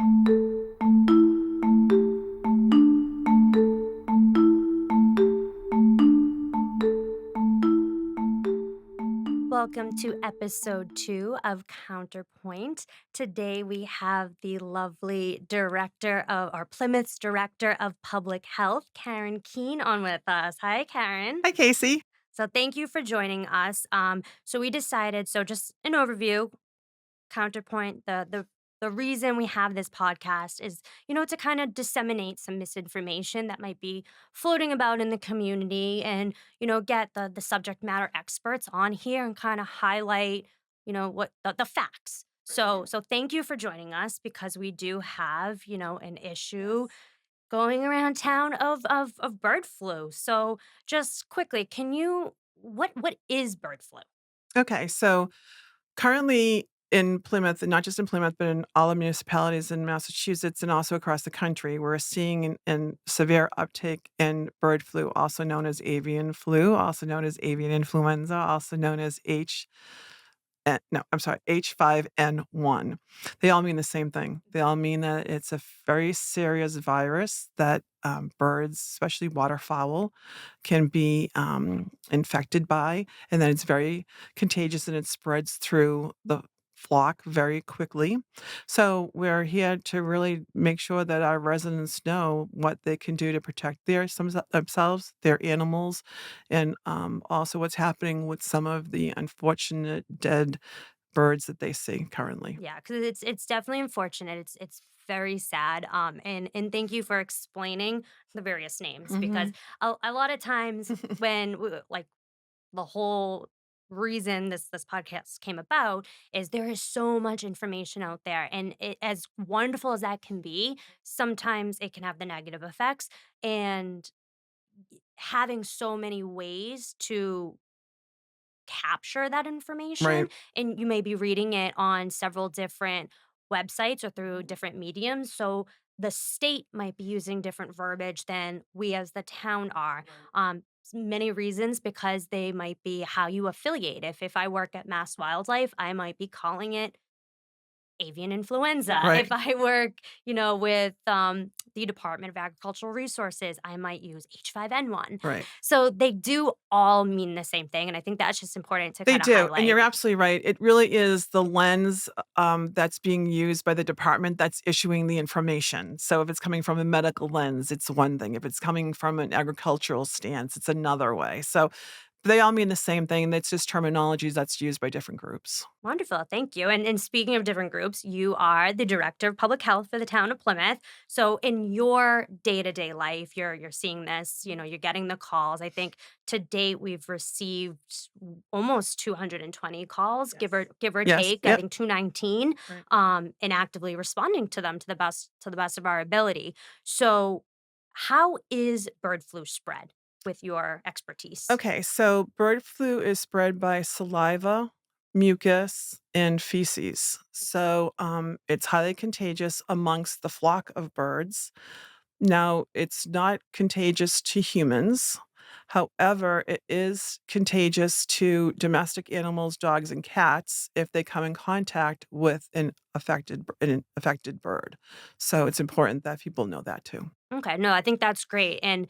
Welcome to episode 2 of Counterpoint. Today we have the lovely Plymouth's Director of Public Health, Karen Keane, on with us. Hi, Karen. Hi, Casey. So thank you for joining us. So just an overview. Counterpoint, the reason we have this podcast is, to kind of disseminate some misinformation that might be floating about in the community and, get the subject matter experts on here and kind of highlight, what the facts. So thank you for joining us because we do have, an issue going around town of bird flu. So just quickly, what is bird flu? Okay, so currently in Plymouth, and not just in Plymouth, but in all the municipalities in Massachusetts and also across the country, we're seeing an severe uptake in bird flu, also known as avian flu, also known as avian influenza, also known as no, I'm sorry, H5N1. They all mean the same thing. They all mean that it's a very serious virus that birds, especially waterfowl, can be infected by, and that it's very contagious and it spreads through the flock very quickly. So we're here to really make sure that our residents know what they can do to protect themselves, their animals, and also what's happening with some of the unfortunate dead birds that they see currently. Yeah, because it's definitely unfortunate. It's very sad. And thank you for explaining the various names because Mhm. a lot of times like the whole reason this podcast came about is there is so much information out there, and as wonderful as that can be, sometimes it can have the negative effects. And having so many ways to capture that information, Right. and you may be reading it on several different websites or through different mediums, so the state might be using different verbiage than we as the town are. Many reasons, because they might be how you affiliate. If I work at Mass Wildlife, I might be calling it avian influenza. If Right. I work, with the Department of Agricultural Resources, I might use H5N1. Right. So they do all mean the same thing. And I think that's just important to They kind of do, and highlight. you're absolutely right. It really is the lens, that's being used by the department that's issuing the information. So if it's coming from a medical lens, it's one thing. If it's coming from an agricultural stance, it's another way. So they all mean the same thing. It's just terminologies that's used by different groups. Wonderful. Thank you. And speaking of different groups, you are the director of public health for the town of Plymouth. So in your day-to-day life, you're seeing this, you're getting the calls. I think to date we've received almost 220 calls, give or Yes. take, Yep. getting 219, Right. and actively responding to them to the best of our ability. So how is bird flu spread with your expertise? Okay, so bird flu is spread by saliva, mucus, and feces. So it's highly contagious amongst the flock of birds. Now, it's not contagious to humans. However, it is contagious to domestic animals, dogs, and cats if they come in contact with an affected bird. So it's important that people know that too. Okay, no, I think that's great. And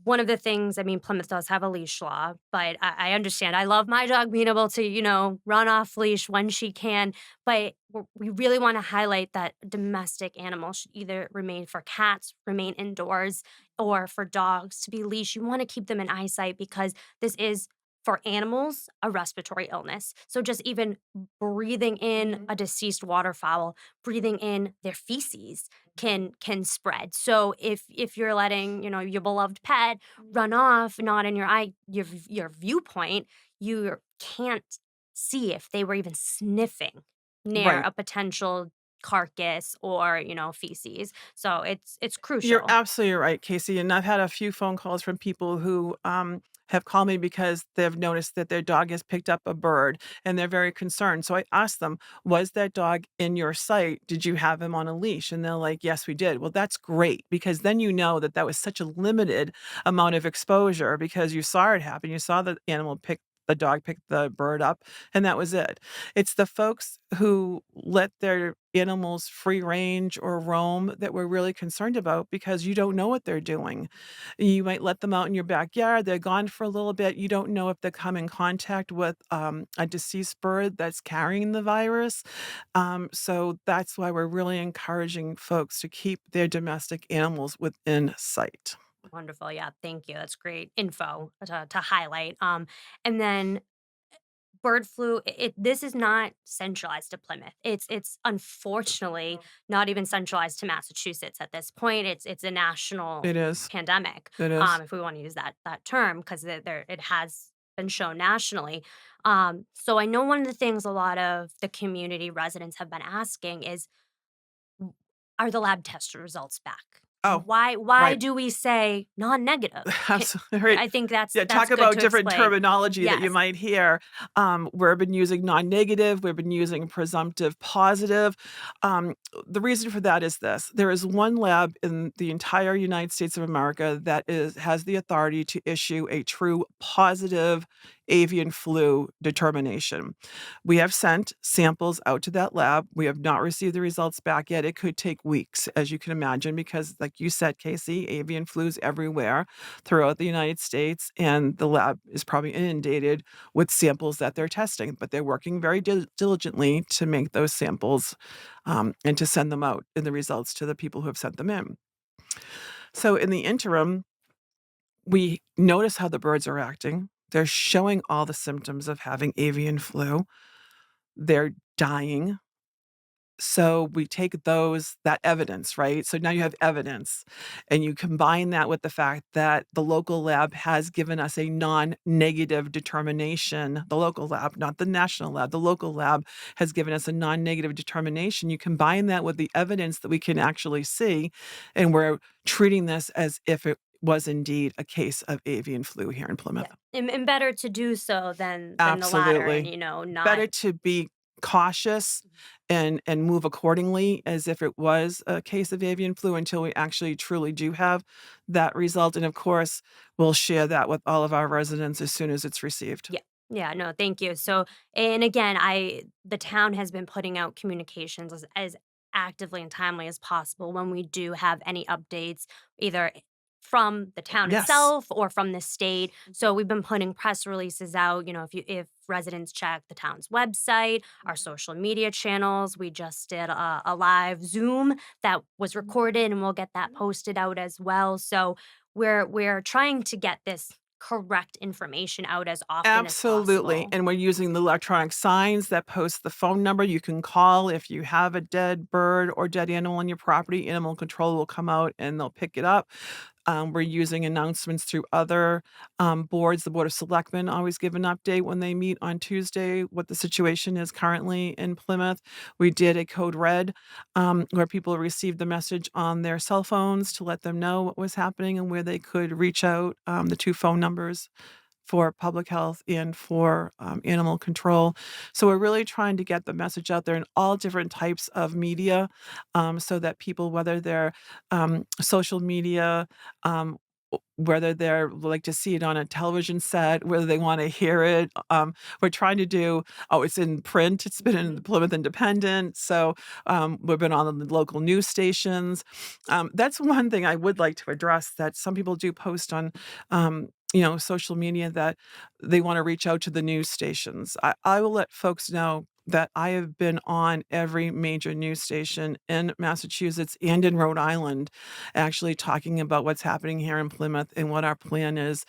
one of the things, I mean, Plymouth does have a leash law, but I understand. I love my dog being able to, run off leash when she can. But we really want to highlight that domestic animals should either remain, for cats, remain indoors, or for dogs to be leashed. You want to keep them in eyesight because this is, for animals, a respiratory illness. So just even breathing in a deceased waterfowl, breathing in their feces can spread. So if you're letting, your beloved pet run off, not in your eye, your viewpoint, you can't see if they were even sniffing near Right. a potential carcass or, feces. So it's You're crucial. absolutely right, Casey, and I've had a few phone calls from people who, have called me because they've noticed that their dog has picked up a bird, and they're very concerned. So I asked them, "Was that dog in your sight? Did you have him on a leash?" And they're like, "Yes, we did." Well, that's great because then you know that that was such a limited amount of exposure because you saw it happen. You saw the animal pick the dog picked the bird up, and that was it. It's the folks who let their animals free range or roam that we're really concerned about because you don't know what they're doing. You might let them out in your backyard, they're gone for a little bit, you don't know if they come in contact with, a deceased bird that's carrying the virus. So that's why we're really encouraging folks to keep their domestic animals within sight. Wonderful. Yeah, thank you. That's great info to highlight. And then bird flu. This is not centralized to Plymouth. It's unfortunately not even centralized to Massachusetts at this point. It's a national It is. pandemic, It is. if we want to use that term, because there it has been shown nationally. So I know one of the things a lot of the community residents have been asking is, are the lab test results back? Oh, Why right. do we say non-negative? Absolutely right. I think Yeah, that's talk good about to different explain. terminology that you Yes. might hear. We've been using non-negative, we've been using presumptive positive. Um, the reason for that is this: there is one lab in the entire United States of America that has the authority to issue a true positive avian flu determination. We have sent samples out to that lab. We have not received the results back yet. It could take weeks, as you can imagine, because, like you said, Casey, avian flu's everywhere throughout the United States, and the lab is probably inundated with samples that they're testing. But they're working very diligently to make those samples and to send them out in the results to the people who have sent them in. So, in the interim, we notice how the birds are acting. They're showing all the symptoms of having avian flu. They're dying. So we take that evidence, right? So now you have evidence, and you combine that with the fact that the local lab has given us a non-negative determination. The local lab, not the national lab, the local lab has given us a non-negative determination. You combine that with the evidence that we can actually see, and we're treating this as if it was indeed a case of avian flu here in Yeah, Plymouth. and better to do so than the latter, and Absolutely. not. Better to be cautious and move accordingly as if it was a case of avian flu until we actually truly do have that result, and of course, we'll share that with all of our residents as soon as it's received. Yeah. Yeah, no, thank you. So, and again, the town has been putting out communications as actively and timely as possible when we do have any updates, either from the town Yes. itself or from the state. So we've been putting press releases out. If residents check the town's website, our social media channels, we just did a live Zoom that was recorded, and we'll get that posted out as well. So we're trying to get this correct information out as often as Absolutely, possible. and we're using the electronic signs that post the phone number you can call if you have a dead bird or dead animal on your property. Animal control will come out and they'll pick it up. We're using announcements through other boards. The Board of Selectmen always give an update when they meet on Tuesday what the situation is currently in Plymouth. We did a code red where people received the message on their cell phones to let them know what was happening and where they could reach out. The two phone numbers for public health and for animal control. So we're really trying to get the message out there in all different types of media so that people, whether they're social media, um, whether they're like to see it on a television set, whether they want to hear it. We're trying to do, oh, it's in print. It's been in the Mhm. Plymouth Independent. So we've been on the local news stations. That's one thing I would like to address that some people do post on social media that they wanna reach out to the news stations. I will let folks know that I have been on every major news station in Massachusetts and in Rhode Island, actually talking about what's happening here in Plymouth and what our plan is,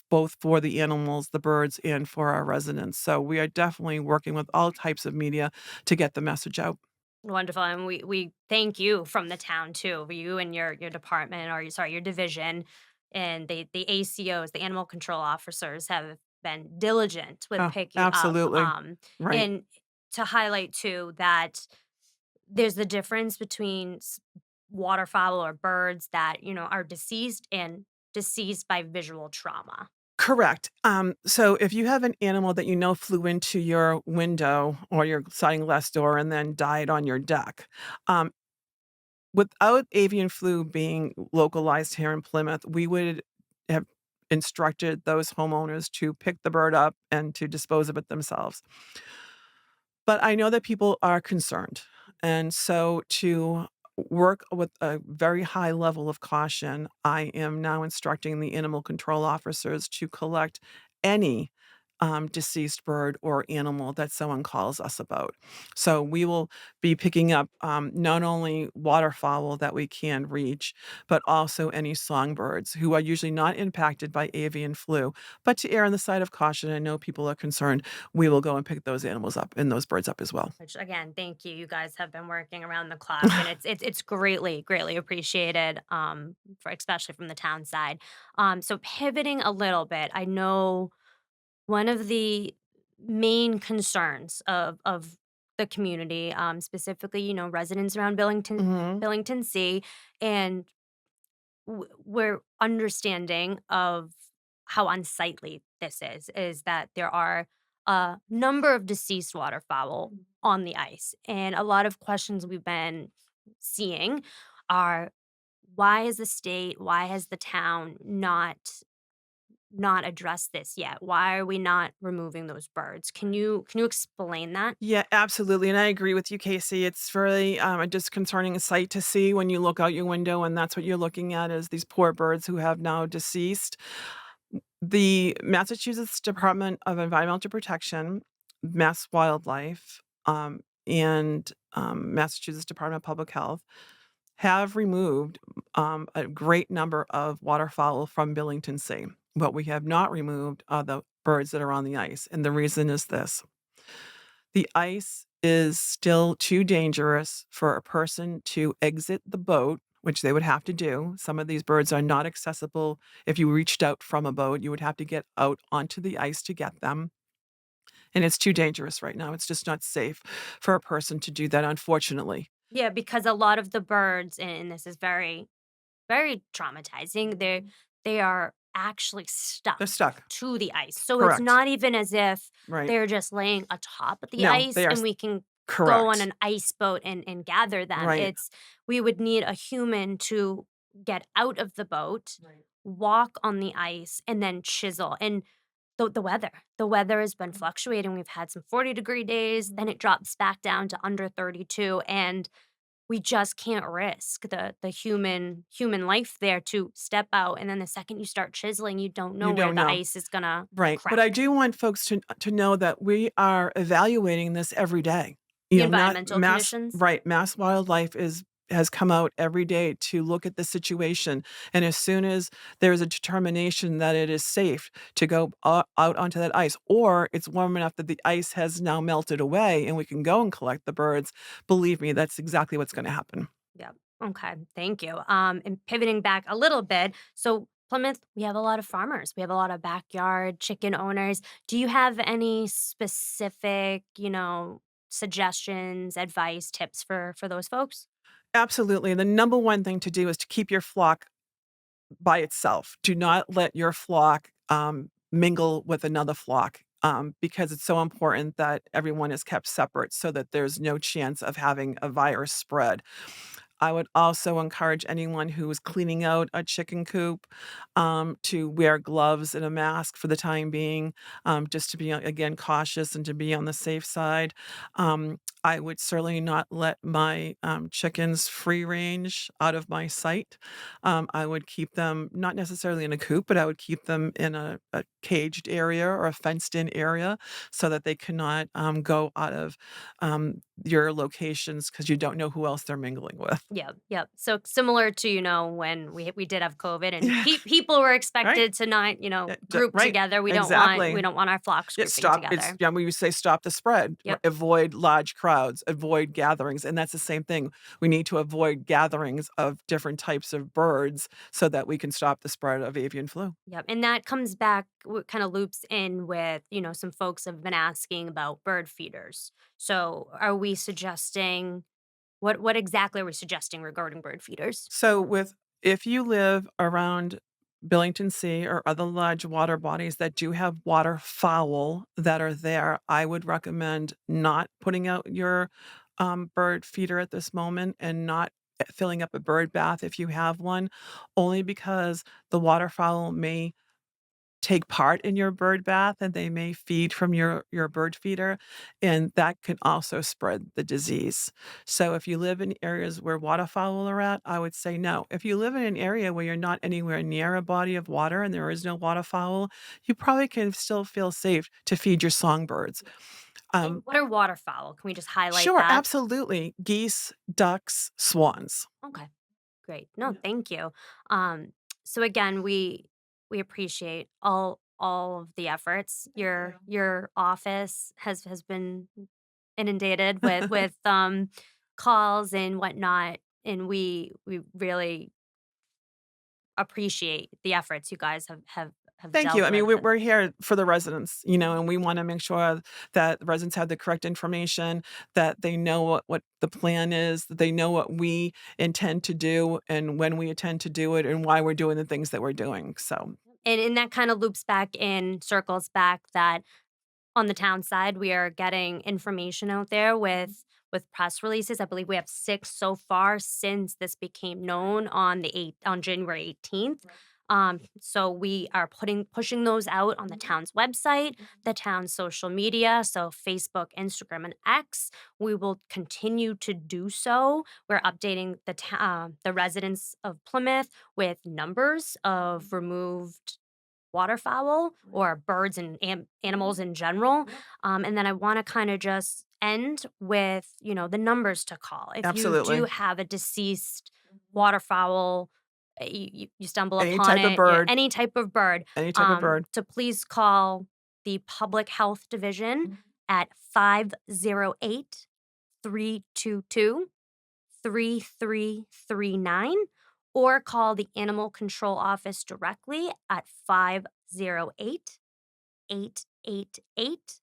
both for the animals, the birds, and for our residents. So we are definitely working with all types of media to get the message out. Wonderful, and we thank you from the town too. You and your department, or sorry, your division, and the ACOs, the animal control officers, have been diligent with Oh, picking up. absolutely. Right. And to highlight too that there's the difference between waterfowl or birds that are deceased and deceased by visual trauma. Correct. So if you have an animal that you know flew into your window or your sliding glass door and then died on your deck, um, without avian flu being localized here in Plymouth, we would have instructed those homeowners to pick the bird up and to dispose of it themselves. But I know that people are concerned. And so to work with a very high level of caution, I am now instructing the animal control officers to collect any deceased bird or animal that someone calls us about. So we will be picking up not only waterfowl that we can reach, but also any songbirds who are usually not impacted by avian flu. But to err on the side of caution, I know people are concerned, we will go and pick those animals up and those birds up as well. Which again, thank you. You guys have been working around the clock, and it's greatly appreciated, for especially from the town side. So pivoting a little bit, I know one of the main concerns of the community, specifically, residents around Mhm. Billington Sea, and we're understanding of how unsightly this is that there are a number of deceased waterfowl on the ice. And a lot of questions we've been seeing are, why is the state, why has the town not addressed this yet? Why are we not removing those birds? Can you explain that? Yeah, absolutely, and I agree with you, Casey. It's really, a disconcerting sight to see when you look out your window, and that's what you're looking at is these poor birds who have now deceased. The Massachusetts Department of Environmental Protection, Mass Wildlife, and, Massachusetts Department of Public Health have removed, a great number of waterfowl from Billington Sea. What we have not removed are the birds that are on the ice, and the reason is this: the ice is still too dangerous for a person to exit the boat, which they would have to do. Some of these birds are not accessible. If you reached out from a boat, you would have to get out onto the ice to get them. And it's too dangerous right now. It's just not safe for a person to do that, unfortunately. Yeah, because a lot of the birds, and this is very traumatizing. They are actually They're stuck stuck. to the ice. So it's Correct. not even as if Right. they're just laying atop of the No, ice they are and we can go on correct. an ice boat and gather them. Right. It's we would need a human to get out of the boat, Right. walk on the ice, and then chisel. And the weather has been fluctuating. We've had some 40-degree days, then it drops back down to under 32, and we just can't risk the human life there to step out, and then the second you start chiseling, you don't know You where don't the know. ice is gonna Right, but crack. I do want folks to know that we are evaluating this every day. The You know, environmental conditions. Mass Wildlife has come out every day to look at the situation, and as soon as there is a determination that it is safe to go out onto that ice, or it's warm enough that the ice has now melted away and we can go and collect the birds, believe me, that's exactly what's gonna happen. Yep. Okay, thank you. And pivoting back a little bit, so Plymouth, we have a lot of farmers. We have a lot of backyard chicken owners. Do you have any specific, suggestions, advice, tips for those folks? Absolutely, the number one thing to do is to keep your flock by itself. Do not let your flock, mingle with another flock, because it's so important that everyone is kept separate so that there's no chance of having a virus spread. I would also encourage anyone who is cleaning out a chicken coop, to wear gloves and a mask for the time being, just to be, again, cautious and to be on the safe side. I would certainly not let my, chickens free range out of my sight. I would keep them not necessarily in a coop, but I would keep them in a caged area or a fenced in area so that they cannot, go out of, your locations because you don't know who else they're mingling with. Yep, yep. So similar to, when we did have COVID and Yeah, people were right? expected to not, Yeah, group right, together. We exactly. don't want our flocks Yeah, grouping stop it's together. yeah, we would say stop the spread, Yep. avoid large crowds, avoid gatherings, and that's the same thing. We need to avoid gatherings of different types of birds so that we can stop the spread of avian flu. Yep. And that comes back, kind of loops in with, some folks have been asking about bird feeders. So are we suggesting what exactly are we suggesting regarding bird feeders? So with if you live around Billington Sea or other large water bodies that do have waterfowl that are there, I would recommend not putting out your bird feeder at this moment and not filling up a bird bath if you have one, only because the waterfowl may take part in your bird bath, and they may feed from your bird feeder, and that can also spread the disease. So if you live in areas where waterfowl are at, I would say no. If you live in an area where you're not anywhere near a body of water and there is no waterfowl, you probably can still feel safe to feed your songbirds. And Um, what are waterfowl? Can we just highlight sure, that? absolutely. Geese, ducks, swans. Okay, great. No, thank you. Um, so again, we appreciate all of the efforts. Your office has been inundated with calls and whatnot, and we really appreciate the efforts you guys have Thank you. dealt I mean, with. we're here for the residents, and we wanna make sure that residents have the correct information, that they know what the plan is, that they know what we intend to do and when we intend to do it and why we're doing the things that we're doing, so And that kind of loops back in, circles back that on the town side, we are getting information out there with press releases. I believe we have 6 so far since this became known on January 18th. So we are pushing those out on the town's website, the town's social media, so Facebook, Instagram, and X. We will continue to do so. We're updating the residents of Plymouth with numbers of removed waterfowl or birds and animals in general. And then I want to kind of just end with, the numbers to call. If you do absolutely. have a deceased waterfowl, you stumble Any upon type of it, yeah, bird, any type of bird. to please call the Public Health Division at 508 322 3339 or call the Animal Control Office directly at 508 888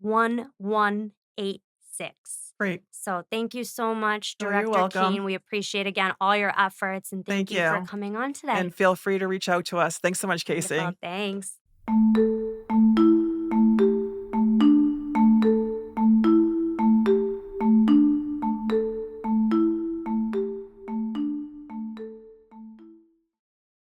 1186. Great. So thank you so much, Oh, you're Director Keane. welcome. We appreciate again all your efforts and thank Thank you for you, coming on today. and feel free to reach out to us. Thanks so much, Wonderful. Casey. Thanks.